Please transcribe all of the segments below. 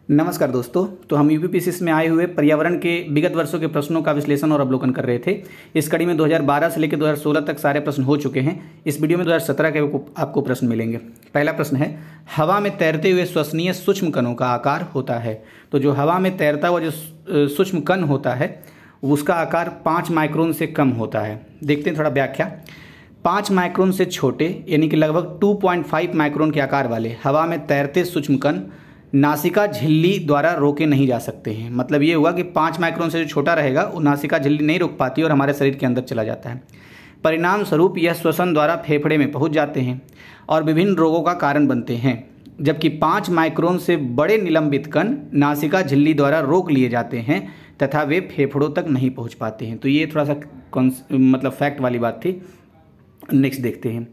नमस्कार दोस्तों। तो हम यूपीपीसीएस में आए हुए पर्यावरण के विगत वर्षों के प्रश्नों का विश्लेषण और अवलोकन कर रहे थे। इस कड़ी में 2012 से लेकर 2016 तक सारे प्रश्न हो चुके हैं। इस वीडियो में 2017 के आपको प्रश्न मिलेंगे। पहला प्रश्न है, हवा में तैरते हुए श्वसनीय सूक्ष्म कणों का आकार होता है। तो जो हवा में तैरता हुआ जो सूक्ष्म कण होता है उसका आकार 5 माइक्रोन से कम होता है। देखते हैं थोड़ा व्याख्या। 5 माइक्रोन से छोटे यानी कि लगभग 2.5 माइक्रोन के आकार वाले हवा में तैरते सूक्ष्म कण नासिका झिल्ली द्वारा रोके नहीं जा सकते हैं। मतलब ये हुआ कि 5 माइक्रोन से जो छोटा रहेगा वो नासिका झिल्ली नहीं रोक पाती और हमारे शरीर के अंदर चला जाता है। परिणाम स्वरूप यह श्वसन द्वारा फेफड़े में पहुंच जाते हैं और विभिन्न रोगों का कारण बनते हैं, जबकि 5 माइक्रोन से बड़े निलंबित कण नासिका झिल्ली द्वारा रोक लिए जाते हैं तथा वे फेफड़ों तक नहीं पहुँच पाते हैं। तो ये थोड़ा सा मतलब फैक्ट वाली बात थी। नेक्स्ट देखते हैं।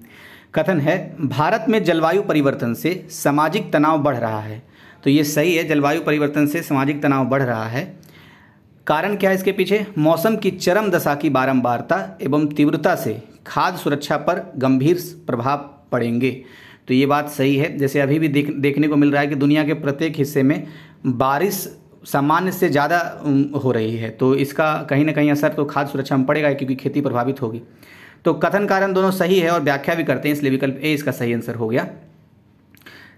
कथन है, भारत में जलवायु परिवर्तन से सामाजिक तनाव बढ़ रहा है। तो ये सही है, जलवायु परिवर्तन से सामाजिक तनाव बढ़ रहा है। कारण क्या है इसके पीछे? मौसम की चरम दशा की बारंबारता एवं तीव्रता से खाद्य सुरक्षा पर गंभीर प्रभाव पड़ेंगे। तो ये बात सही है। जैसे अभी भी देखने को मिल रहा है कि दुनिया के प्रत्येक हिस्से में बारिश सामान्य से ज़्यादा हो रही है, तो इसका कहीं ना कहीं असर तो खाद्य सुरक्षा में पड़ेगा क्योंकि खेती प्रभावित होगी। तो कथन कारण दोनों सही है और व्याख्या भी करते हैं, इसलिए विकल्प ए इसका सही आंसर हो गया।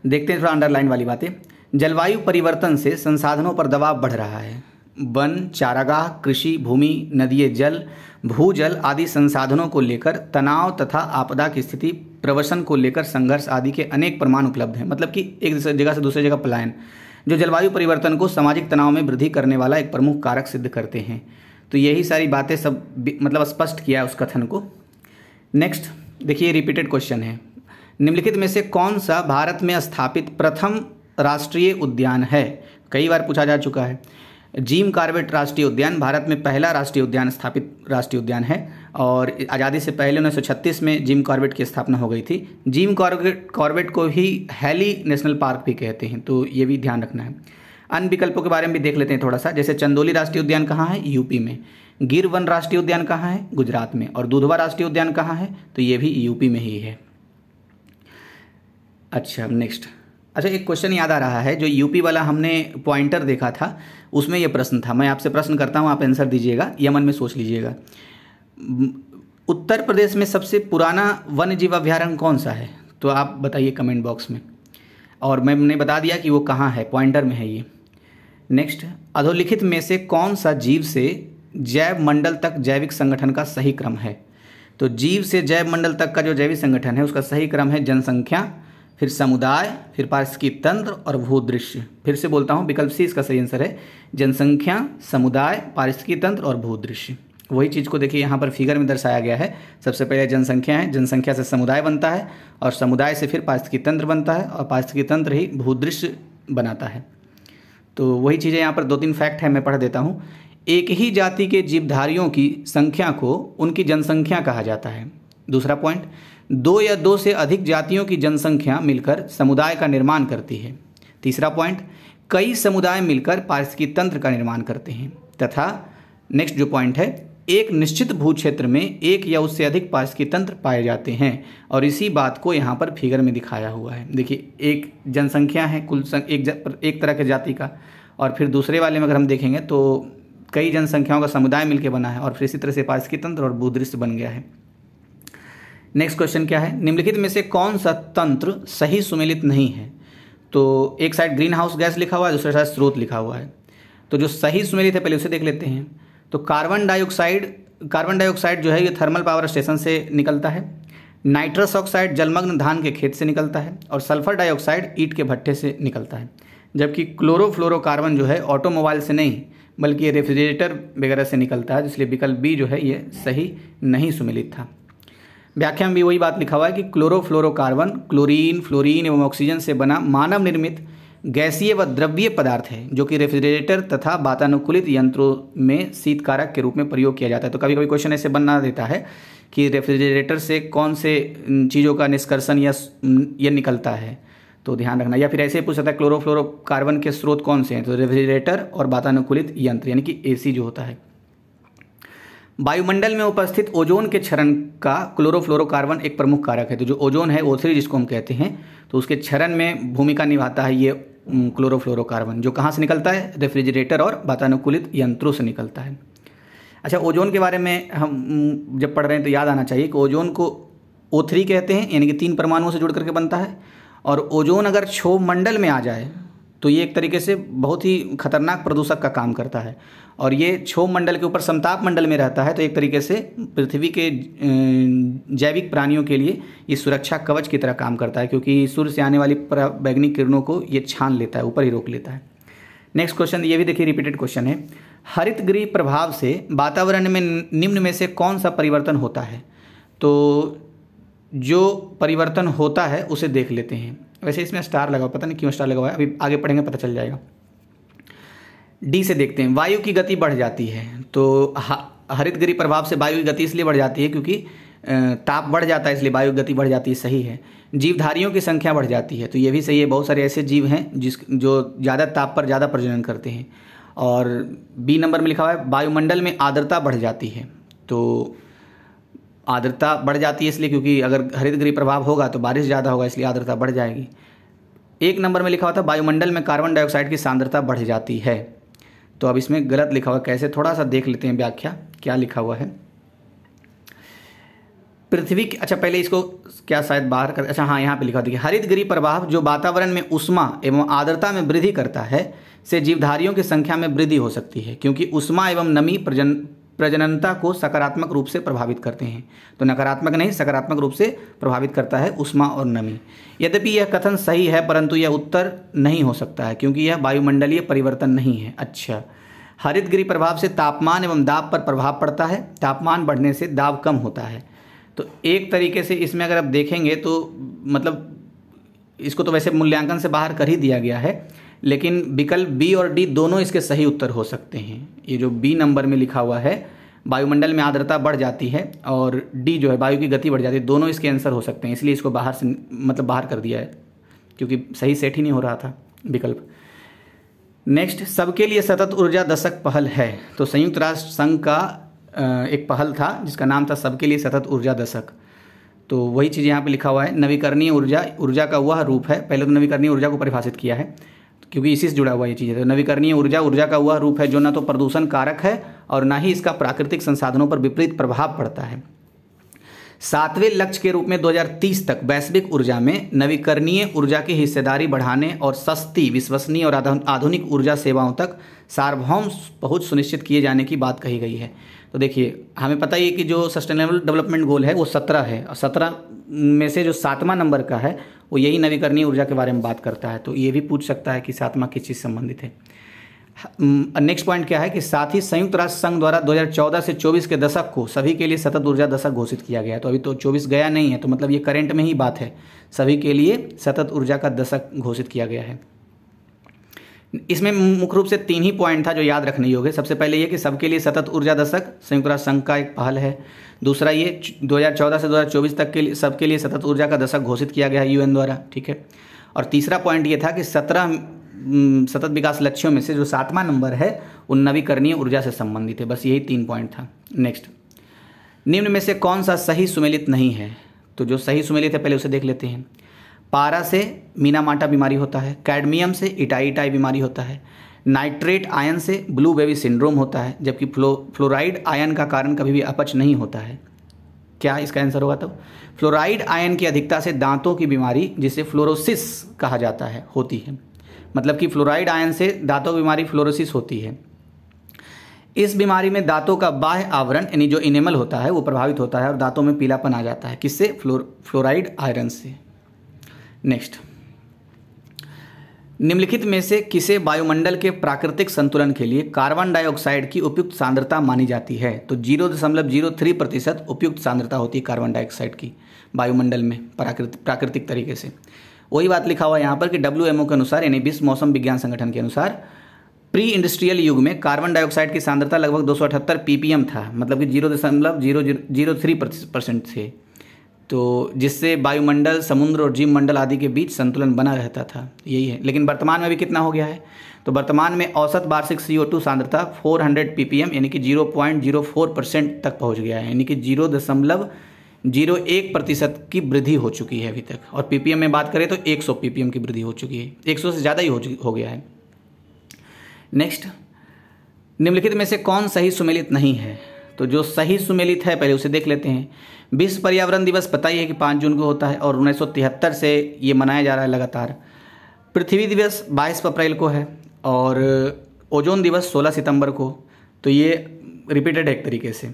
देखते हैं थोड़ा अंडरलाइन वाली बातें। जलवायु परिवर्तन से संसाधनों पर दबाव बढ़ रहा है। वन, चारागाह, कृषि भूमि, नदीय जल, भूजल आदि संसाधनों को लेकर तनाव तथा आपदा की स्थिति, प्रवसन को लेकर संघर्ष आदि के अनेक प्रमाण उपलब्ध हैं। मतलब कि एक जगह से दूसरी जगह पलायन, जो जलवायु परिवर्तन को सामाजिक तनाव में वृद्धि करने वाला एक प्रमुख कारक सिद्ध करते हैं। तो यही सारी बातें सब मतलब स्पष्ट किया है उस कथन को। नेक्स्ट देखिए, रिपीटेड क्वेश्चन है। निम्नलिखित में से कौन सा भारत में स्थापित प्रथम राष्ट्रीय उद्यान है? कई बार पूछा जा चुका है। जिम कॉर्बेट राष्ट्रीय उद्यान भारत में पहला राष्ट्रीय उद्यान स्थापित राष्ट्रीय उद्यान है और आज़ादी से पहले 1936 में जिम कॉर्बेट की स्थापना हो गई थी। जिम कॉर्बेट को ही हैली नेशनल पार्क भी कहते हैं, तो ये भी ध्यान रखना है। अन्य विकल्पों के बारे में भी देख लेते हैं थोड़ा सा। जैसे चंदौली राष्ट्रीय उद्यान कहाँ है? यूपी में। गिर वन राष्ट्रीय उद्यान कहाँ है? गुजरात में। और दुधवा राष्ट्रीय उद्यान कहाँ है? तो ये भी यूपी में ही है। अच्छा नेक्स्ट। अच्छा, एक क्वेश्चन याद आ रहा है, जो यूपी वाला हमने पॉइंटर देखा था उसमें यह प्रश्न था। मैं आपसे प्रश्न करता हूँ, आप आंसर दीजिएगा या मन में सोच लीजिएगा। उत्तर प्रदेश में सबसे पुराना वन्य जीव अभ्यारण्य कौन सा है? तो आप बताइए कमेंट बॉक्स में। और मैंने बता दिया कि वो कहाँ है, पॉइंटर में है ये। नेक्स्ट, अधोलिखित में से कौन सा जीव से जैव मंडल तक जैविक संगठन का सही क्रम है? तो जीव से जैव मंडल तक का जो जैविक संगठन है उसका सही क्रम है जनसंख्या, फिर समुदाय, फिर पारिस्थितिकी तंत्र और भूदृश्य। फिर से बोलता हूँ, विकल्प सी इसका सही आंसर है। जनसंख्या, समुदाय, पारिस्थितिकी तंत्र और भूदृश्य। वही चीज़ को देखिए यहाँ पर फिगर में दर्शाया गया है। सबसे पहले जनसंख्या है, जनसंख्या से समुदाय बनता है और समुदाय से फिर पारिस्थितिकी तंत्र बनता है और पारिस्थितिकी तंत्र ही भूदृश्य बनाता है। तो वही चीज़ें यहाँ पर 2-3 फैक्ट है, मैं पढ़ देता हूँ। एक ही जाति के जीवधारियों की संख्या को उनकी जनसंख्या कहा जाता है। दूसरा पॉइंट, 2 या 2 से अधिक जातियों की जनसंख्या मिलकर समुदाय का निर्माण करती है। तीसरा पॉइंट, कई समुदाय मिलकर पारिस्थितिकी तंत्र का निर्माण करते हैं। तथा नेक्स्ट जो पॉइंट है, एक निश्चित भूक्षेत्र में एक या उससे अधिक पारिस्थितिकी तंत्र पाए जाते हैं। और इसी बात को यहाँ पर फिगर में दिखाया हुआ है। देखिए, एक जनसंख्या है कुल एक तरह के जाति का, और फिर दूसरे वाले में अगर हम देखेंगे तो कई जनसंख्याओं का समुदाय मिलकर बना है और फिर इसी तरह से पारिस्थितिकी तंत्र और भूदृश्य बन गया है। नेक्स्ट क्वेश्चन क्या है? निम्नलिखित में से कौन सा तंत्र सही सुमेलित नहीं है? तो एक साइड ग्रीन हाउस गैस लिखा हुआ है, दूसरे साइड स्रोत लिखा हुआ है। तो जो सही सुमेलित है पहले उसे देख लेते हैं। तो कार्बन डाइऑक्साइड जो है ये थर्मल पावर स्टेशन से निकलता है। नाइट्रस ऑक्साइड जलमग्न धान के खेत से निकलता है और सल्फर डाइऑक्साइड ईंट के भट्ठे से निकलता है। जबकि क्लोरोफ्लोरोकार्बन जो है ऑटोमोबाइल से नहीं बल्कि रेफ्रिजरेटर वगैरह से निकलता है, इसलिए विकल्प बी जो है ये सही नहीं सुमेलित था। व्याख्या में भी वही बात लिखा हुआ है कि क्लोरोफ्लोरोकार्बन क्लोरीन, फ्लोरीन एवं ऑक्सीजन से बना मानव निर्मित गैसीय व द्रव्य पदार्थ है, जो कि रेफ्रिजरेटर तथा वातानुकूलित यंत्रों में शीतकारक के रूप में प्रयोग किया जाता है। तो कभी कभी क्वेश्चन ऐसे बना देता है कि रेफ्रिजरेटर से कौन से चीज़ों का निष्कर्षण या ये निकलता है, तो ध्यान रखना। या फिर ऐसे पूछ सकता है क्लोरोफ्लोरोकार्बन के स्रोत कौन से हैं? तो रेफ्रिजरेटर और वातानुकूलित यंत्र यानी कि AC जो होता है। वायुमंडल में उपस्थित ओजोन के क्षरण का क्लोरोफ्लोरोकार्बन एक प्रमुख कारक है। तो जो ओजोन है O3 जिसको हम कहते हैं, तो उसके क्षरण में भूमिका निभाता है ये क्लोरोफ्लोरोकार्बन, जो कहाँ से निकलता है? रेफ्रिजरेटर और वातानुकूलित यंत्रों से निकलता है। अच्छा, ओजोन के बारे में हम जब पढ़ रहे हैं तो याद आना चाहिए कि ओजोन को O3 कहते हैं, यानी कि 3 परमाणुओं से जुड़ करके बनता है। और ओजोन अगर क्षोभ मंडल में आ जाए तो ये एक तरीके से बहुत ही खतरनाक प्रदूषक का काम करता है। और ये क्षोभ मंडल के ऊपर समताप मंडल में रहता है, तो एक तरीके से पृथ्वी के जैविक प्राणियों के लिए ये सुरक्षा कवच की तरह काम करता है, क्योंकि सूर्य से आने वाली पराबैंगनी किरणों को ये छान लेता है, ऊपर ही रोक लेता है। नेक्स्ट क्वेश्चन, ये भी देखिए रिपीटेड क्वेश्चन है। हरितगृह प्रभाव से वातावरण में निम्न में से कौन सा परिवर्तन होता है? तो जो परिवर्तन होता है उसे देख लेते हैं। वैसे इसमें स्टार लगा, पता नहीं क्यों स्टार लगा हुआ है, अभी आगे पढ़ेंगे पता चल जाएगा। डी से देखते हैं, वायु की गति बढ़ जाती है। तो हरितगृह प्रभाव से वायु की गति इसलिए बढ़ जाती है क्योंकि ताप बढ़ जाता है, इसलिए वायु की गति बढ़ जाती है, सही है। जीवधारियों की संख्या बढ़ जाती है, तो ये भी सही है। बहुत सारे ऐसे जीव हैं जो ज़्यादा ताप पर ज़्यादा प्रजनन करते हैं। और बी नंबर में लिखा हुआ है, वायुमंडल में आर्द्रता बढ़ जाती है। तो आर्द्रता बढ़ जाती है इसलिए क्योंकि अगर हरितगृह प्रभाव होगा तो बारिश ज़्यादा होगा, इसलिए आर्द्रता बढ़ जाएगी। एक नंबर में लिखा हुआ था, वायुमंडल में कार्बन डाइऑक्साइड की सांद्रता बढ़ जाती है। तो अब इसमें गलत लिखा हुआ है, कैसे थोड़ा सा देख लेते हैं व्याख्या क्या लिखा हुआ है। पृथ्वी की, अच्छा पहले इसको क्या शायद बाहर कर, अच्छा हाँ यहाँ पे लिखा देखिए, हरितगृह प्रभाव जो वातावरण में ऊष्मा एवं आर्द्रता में वृद्धि करता है से जीवधारियों की संख्या में वृद्धि हो सकती है, क्योंकि ऊष्मा एवं नमी प्रजननता को सकारात्मक रूप से प्रभावित करते हैं। तो नकारात्मक नहीं, सकारात्मक रूप से प्रभावित करता है ऊष्मा और नमी। यद्यपि यह कथन सही है, परंतु यह उत्तर नहीं हो सकता है, क्योंकि यह वायुमंडलीय परिवर्तन नहीं है। अच्छा, हरितगृह प्रभाव से तापमान एवं दाब पर प्रभाव पड़ता है, तापमान बढ़ने से दाब कम होता है। तो एक तरीके से इसमें अगर आप देखेंगे तो मतलब इसको तो वैसे मूल्यांकन से बाहर कर ही दिया गया है, लेकिन विकल्प बी और डी दोनों इसके सही उत्तर हो सकते हैं। ये जो बी नंबर में लिखा हुआ है, वायुमंडल में आर्द्रता बढ़ जाती है, और डी जो है वायु की गति बढ़ जाती है, दोनों इसके आंसर हो सकते हैं, इसलिए इसको बाहर से मतलब बाहर कर दिया है, क्योंकि सही सेट ही नहीं हो रहा था विकल्प। नेक्स्ट, सबके लिए सतत ऊर्जा दशक पहल है। तो संयुक्त राष्ट्र संघ का एक पहल था जिसका नाम था सबके लिए सतत ऊर्जा दशक। तो वही चीज़ यहाँ पे लिखा हुआ है, नवीकरणीय ऊर्जा का वह रूप है। पहले तो नवीकरणीय ऊर्जा को परिभाषित किया है क्योंकि इसी से जुड़ा हुआ ये चीज़ है। तो नवीकरणीय ऊर्जा का वह रूप है जो न तो प्रदूषण कारक है और ना ही इसका प्राकृतिक संसाधनों पर विपरीत प्रभाव पड़ता है। 7वें लक्ष्य के रूप में 2030 तक वैश्विक ऊर्जा में नवीकरणीय ऊर्जा की हिस्सेदारी बढ़ाने और सस्ती, विश्वसनीय और आधुनिक ऊर्जा सेवाओं तक सार्वभौम पहुंच सुनिश्चित किए जाने की बात कही गई है। तो देखिए, हमें पता ही है कि जो सस्टेनेबल डेवलपमेंट गोल है वो 17 है, और 17 में से जो 7वां नंबर का है वो यही नवीकरणीय ऊर्जा के बारे में बात करता है। तो ये भी पूछ सकता है कि 7वां किस चीज़ से संबंधित है। नेक्स्ट पॉइंट क्या है कि साथ ही संयुक्त राष्ट्र संघ द्वारा 2014 से 24 के दशक को सभी के लिए सतत ऊर्जा दशक घोषित किया गया। तो अभी तो 24 गया नहीं है, तो मतलब ये करंट में ही बात है, सभी के लिए सतत ऊर्जा का दशक घोषित किया गया है। इसमें मुख्य रूप से 3 ही पॉइंट था जो याद रखने योग्य। सबसे पहले ये कि सबके लिए सतत ऊर्जा दशक संयुक्त राष्ट्र संघ का एक पहल है। दूसरा, ये 2014 से 2024 तक के लिए सबके लिए सतत ऊर्जा का दशक घोषित किया गया है यूएन द्वारा, ठीक है। और तीसरा पॉइंट ये था कि 17 सतत विकास लक्ष्यों में से जो 7वां नंबर है वो नवीकरणीय ऊर्जा से संबंधित है। बस यही 3 पॉइंट था। नेक्स्ट, निम्न में से कौन सा सही सुमेलित नहीं है? तो जो सही सुमेलित है पहले उसे देख लेते हैं। पारा से मीनामाटा बीमारी होता है, कैडमियम से इटाई बीमारी होता है, नाइट्रेट आयन से ब्लू बेबी सिंड्रोम होता है, जबकि फ्लोराइड आयन का कारण कभी भी अपच नहीं होता है। क्या इसका आंसर होगा? तो फ्लोराइड आयन की अधिकता से दांतों की बीमारी, जिसे फ्लोरोसिस कहा जाता है, होती है। मतलब कि फ्लोराइड आयन से दांतों की बीमारी फ्लोरोसिस होती है। इस बीमारी में दांतों का बाह्य आवरण यानी जो इनेमल होता है वो प्रभावित होता है और दांतों में पीलापन आ जाता है। किससे? फ्लोराइड आयरन से। नेक्स्ट, निम्नलिखित में से किसे वायुमंडल के प्राकृतिक संतुलन के लिए कार्बन डाइऑक्साइड की उपयुक्त सांद्रता मानी जाती है? तो 0.03% उपयुक्त सांद्रता होती है कार्बन डाइऑक्साइड की वायुमंडल में प्राकृतिक तरीके से। वही बात लिखा हुआ है यहाँ पर कि WMO के अनुसार यानी विश्व मौसम विज्ञान संगठन के अनुसार प्री इंडस्ट्रियल युग में कार्बन डाइऑक्साइड की सांद्रता लगभग 278 ppm था, मतलब कि 0.003% थे। तो जिससे वायुमंडल, समुद्र और जीवमंडल आदि के बीच संतुलन बना रहता था, यही है। लेकिन वर्तमान में भी कितना हो गया है? तो वर्तमान में औसत वार्षिक CO2 सांद्रता 400 ppm यानी कि 0.04% तक पहुंच गया है, यानी कि 0.01% की वृद्धि हो चुकी है अभी तक। और पीपीएम में बात करें तो 100 पीपीएम की वृद्धि हो चुकी है, 100 से ज़्यादा ही हो गया है। नेक्स्ट, निम्नलिखित में से कौन सही सुमेलित नहीं है? तो जो सही सुमेलित है पहले उसे देख लेते हैं। विश्व पर्यावरण दिवस पता ही है कि 5 जून को होता है और 1973 से ये मनाया जा रहा है लगातार। पृथ्वी दिवस 22 अप्रैल को है और ओजोन दिवस 16 सितंबर को, तो ये रिपीटेड है एक तरीके से।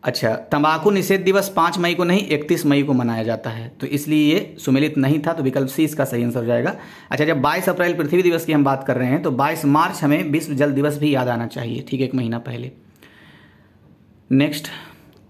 अच्छा, तंबाकू निषेध दिवस 5 मई को नहीं 31 मई को मनाया जाता है, तो इसलिए ये सुमेलित नहीं था, तो विकल्प सी इसका सही आंसर हो जाएगा। अच्छा, जब 22 अप्रैल पृथ्वी दिवस की हम बात कर रहे हैं तो 22 मार्च हमें विश्व जल दिवस भी याद आना चाहिए, ठीक, 1 महीना पहले। नेक्स्ट,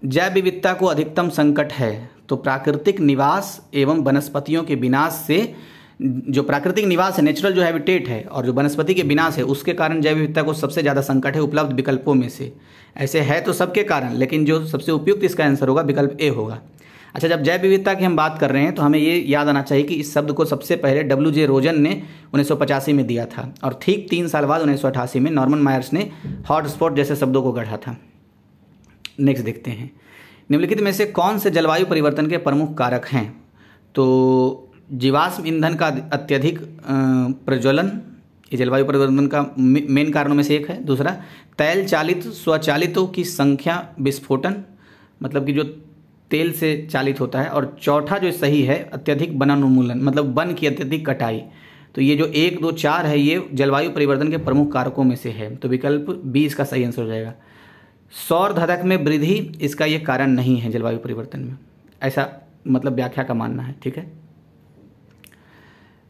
जैव विविधता को अधिकतम संकट है, तो प्राकृतिक निवास एवं वनस्पतियों के विनाश से, जो प्राकृतिक निवास है, नेचुरल जो हैबिटेट है, और जो वनस्पति के विनाश है उसके कारण जैव विविधता को सबसे ज़्यादा संकट है उपलब्ध विकल्पों में से। ऐसे है तो सबके कारण, लेकिन जो सबसे उपयुक्त इसका आंसर होगा विकल्प ए होगा। अच्छा, जब जैव विविधता की हम बात कर रहे हैं तो हमें ये याद आना चाहिए कि इस शब्द को सबसे पहले WJ रोजन ने 1985 में दिया था और ठीक 3 साल बाद 1988 में नॉर्मन मायर्स ने हॉटस्पॉट जैसे शब्दों को गढ़ा था। नेक्स्ट देखते हैं, निम्नलिखित में से कौन से जलवायु परिवर्तन के प्रमुख कारक हैं? तो जीवाश्म ईंधन का अत्यधिक प्रज्वलन, ये जलवायु परिवर्तन का मेन कारणों में से एक है। दूसरा, तैल चालित स्वचालितों की संख्या विस्फोटन, मतलब कि जो तेल से चालित होता है। और चौथा जो सही है, अत्यधिक वनोन्मूलन, मतलब वन की अत्यधिक कटाई। तो ये जो 1, 2, 4 है ये जलवायु परिवर्तन के प्रमुख कारकों में से है, तो विकल्प बी इसका सही आंसर हो जाएगा। सौर धधक में वृद्धि इसका ये कारण नहीं है जलवायु परिवर्तन में, ऐसा मतलब व्याख्या का मानना है, ठीक है।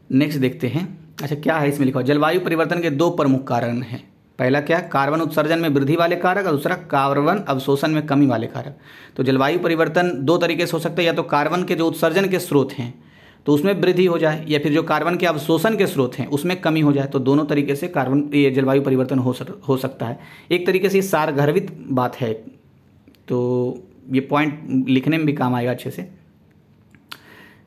नेक्स्ट देखते हैं। अच्छा, क्या है इसमें लिखा हुआ? जलवायु परिवर्तन के 2 प्रमुख कारण हैं। पहला क्या? कार्बन उत्सर्जन में वृद्धि वाले कारक, और दूसरा कार्बन अवशोषण में कमी वाले कारक। तो जलवायु परिवर्तन 2 तरीके से हो सकता है, या तो कार्बन के जो उत्सर्जन के स्रोत हैं तो उसमें वृद्धि हो जाए, या फिर जो कार्बन के अवशोषण के स्रोत हैं उसमें कमी हो जाए। तो दोनों तरीके से ये जलवायु परिवर्तन हो सकता है। एक तरीके से सारगर्भित बात है, तो ये पॉइंट लिखने में भी काम आएगा अच्छे से।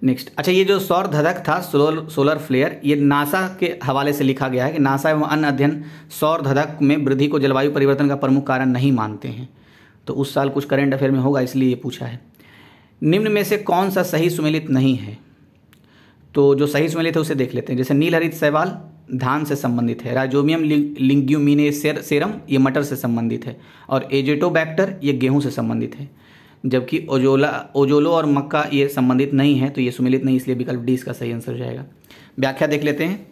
नेक्स्ट, अच्छा, ये जो सौर धधक था, सोलर फ्लेयर, ये नासा के हवाले से लिखा गया है कि नासा एवं अन्य अध्ययन सौर धधक में वृद्धि को जलवायु परिवर्तन का प्रमुख कारण नहीं मानते हैं। तो उस साल कुछ करंट अफेयर में होगा, इसलिए ये पूछा है। निम्न में से कौन सा सही सुमेलित नहीं है? तो जो सही सुमेलित है उसे देख लेते हैं। जैसे नीलहरित शैवाल धान से संबंधित है, राइजोबियम लिग्यूमिनेसेरम ये मटर से संबंधित है, और एजेटोबैक्टर ये गेहूँ से संबंधित है। जबकि ओजोलो और मक्का ये संबंधित नहीं है, तो ये सुमेलित नहीं, इसलिए विकल्प डी इसका सही आंसर हो जाएगा। व्याख्या देख लेते हैं।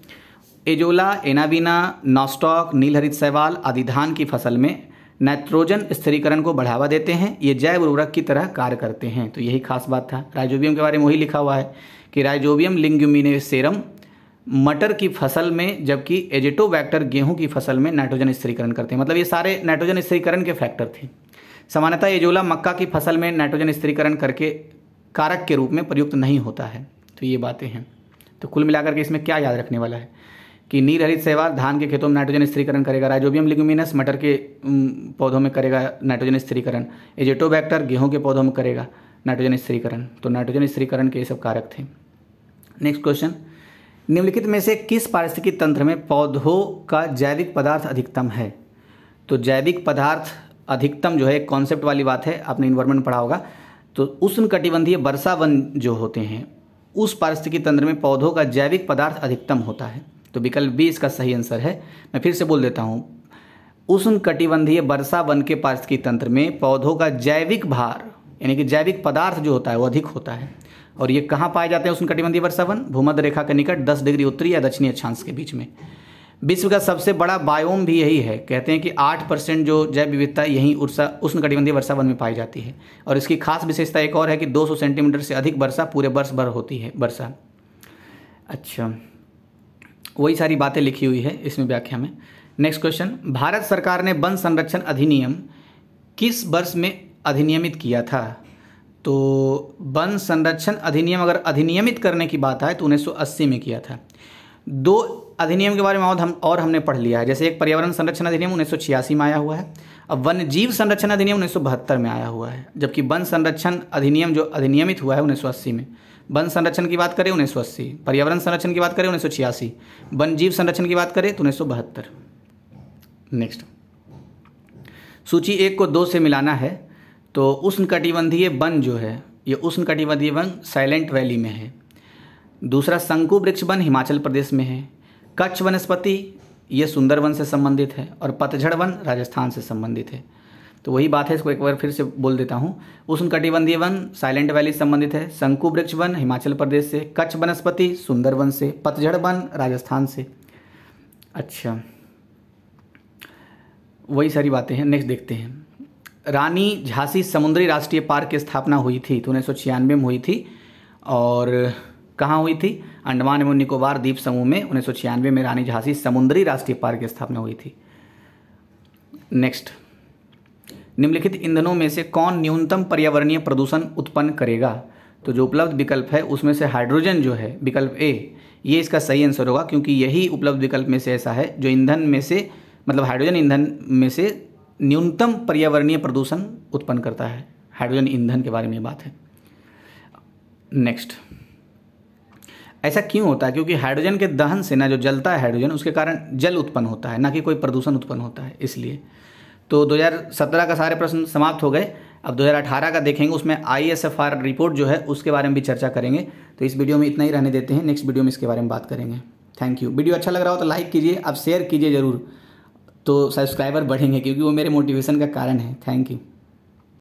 एजोला, एनाबीना, नॉस्टॉक, नीलहरित शैवाल आदि धान की फसल में नाइट्रोजन स्थिरीकरण को बढ़ावा देते हैं, ये जैव उर्वरक की तरह कार्य करते हैं। तो यही खास बात था। राइजोबियम के बारे में वही लिखा हुआ है कि राइजोबियम लिग्यूमिनेसेरम मटर की फसल में, जबकि एजेटोबैक्टर गेहूं की फसल में नाइट्रोजन स्थिरीकरण करते हैं। मतलब ये सारे नाइट्रोजन स्थिरीकरण के फैक्टर थे। सामान्यतः एजोला मक्का की फसल में नाइट्रोजन स्थिरीकरण करके कारक के रूप में प्रयुक्त नहीं होता है। तो ये बातें हैं। तो कुल मिलाकर के इसमें क्या याद रखने वाला है कि नीलहरित शैवाल धान के खेतों में नाइट्रोजन स्थिरीकरण करेगा, राइजोबियम लिग्यूमिनस मटर के पौधों में करेगा नाइट्रोजन स्थिरीकरण, एजेटोबैक्टर गेहूं के पौधों में करेगा नाइट्रोजन स्थिरीकरण। तो नाइट्रोजन स्थिरीकरण के ये सब कारक थे। नेक्स्ट क्वेश्चन, निम्नलिखित में से किस पारिस्थितिकी तंत्र में पौधों का जैविक पदार्थ अधिकतम है? तो जैविक पदार्थ अधिकतम जो है एक कॉन्सेप्ट वाली बात है, आपने इन्वायरमेंट पढ़ा होगा। तो उष्णकटिबंधीय वर्षा वन जो होते हैं उस पारिस्थितिकी तंत्र में पौधों का जैविक पदार्थ अधिकतम होता है। तो विकल्प बी इसका सही आंसर है। मैं फिर से बोल देता हूँ, उष्णकटिबंधीय वर्षा वन के पारिस्थितिकी तंत्र में पौधों का जैविक भार यानी कि जैविक पदार्थ जो होता है वो अधिक होता है। और ये कहाँ पाए जाते हैं उष्णकटिबंधीय वर्षा वन? भूमध्य रेखा के निकट 10 डिग्री उत्तरी या दक्षिणी अक्षांश के बीच में। विश्व का सबसे बड़ा बायोम भी यही है। कहते हैं कि 8% जो जैव विविधता यहीं उष्णकटिबंधीय वर्षा वन में पाई जाती है। और इसकी खास विशेषता एक और है कि 200 सेंटीमीटर से अधिक वर्षा पूरे वर्ष भर होती है वर्षा। अच्छा, वही सारी बातें लिखी हुई है इसमें व्याख्या में। नेक्स्ट क्वेश्चन, भारत सरकार ने वन संरक्षण अधिनियम किस वर्ष में अधिनियमित किया था? तो वन संरक्षण अधिनियम अगर अधिनियमित करने की बात आए तो 1980 में किया था। 2 अधिनियम के बारे में और हमने पढ़ लिया है। जैसे एक पर्यावरण संरक्षण अधिनियम 1986 में आया हुआ है, अब वन्य जीव संरक्षण अधिनियम 1972 में आया हुआ है। जबकि वन संरक्षण अधिनियम जो अधिनियमित हुआ है 1980 में। वन संरक्षण की बात करें 1980, पर्यावरण संरक्षण की बात करें 1986, वन जीव संरक्षण की बात करें तो 1972। नेक्स्ट, सूची 1 को 2 से मिलाना है। तो उष्णकटिबंधीय वन जो है ये उष्णकटिबंधीय वन साइलेंट वैली में है। दूसरा शंकु वृक्ष वन हिमाचल प्रदेश में है। कच्छ वनस्पति ये सुंदरवन से संबंधित है और पतझड़ वन राजस्थान से संबंधित है। तो वही बात है, इसको एक बार फिर से बोल देता हूँ। उष्णकटिबंधीय वन साइलेंट वैली से संबंधित है, शंकु वृक्ष वन हिमाचल प्रदेश से, कच्छ वनस्पति सुंदरवन से, पतझड़ वन राजस्थान से। अच्छा, वही सारी बातें हैं। नेक्स्ट देखते हैं। रानी झांसी समुद्री राष्ट्रीय पार्क की स्थापना हुई थी तो 1996 में हुई थी। और कहाँ हुई थी? अंडमान एवं निकोबार द्वीप समूह में 1996 में रानी झांसी समुद्री राष्ट्रीय पार्क की स्थापना हुई थी। नेक्स्ट, निम्नलिखित ईंधनों में से कौन न्यूनतम पर्यावरणीय प्रदूषण उत्पन्न करेगा? तो जो उपलब्ध विकल्प है उसमें से हाइड्रोजन जो है विकल्प ए, ये इसका सही आंसर होगा, क्योंकि यही उपलब्ध विकल्प में से ऐसा है जो ईंधन में से मतलब हाइड्रोजन ईंधन में से न्यूनतम पर्यावरणीय प्रदूषण उत्पन्न करता है। हाइड्रोजन ईंधन के बारे में बात है। नेक्स्ट, ऐसा क्यों होता है? क्योंकि हाइड्रोजन के दहन से ना जो जलता है हाइड्रोजन, उसके कारण जल उत्पन्न होता है, ना कि कोई प्रदूषण उत्पन्न होता है, इसलिए। तो 2017 का सारे प्रश्न समाप्त हो गए। अब 2018 का देखेंगे, उसमें ISFR रिपोर्ट जो है उसके बारे में भी चर्चा करेंगे। तो इस वीडियो में इतना ही रहने देते हैं, नेक्स्ट वीडियो में इसके बारे में बात करेंगे। Thank you. वीडियो अच्छा लग रहा हो तो लाइक कीजिए, आप शेयर कीजिए ज़रूर, तो सब्सक्राइबर बढ़ेंगे, क्योंकि वो मेरे मोटिवेशन का कारण है। Thank you.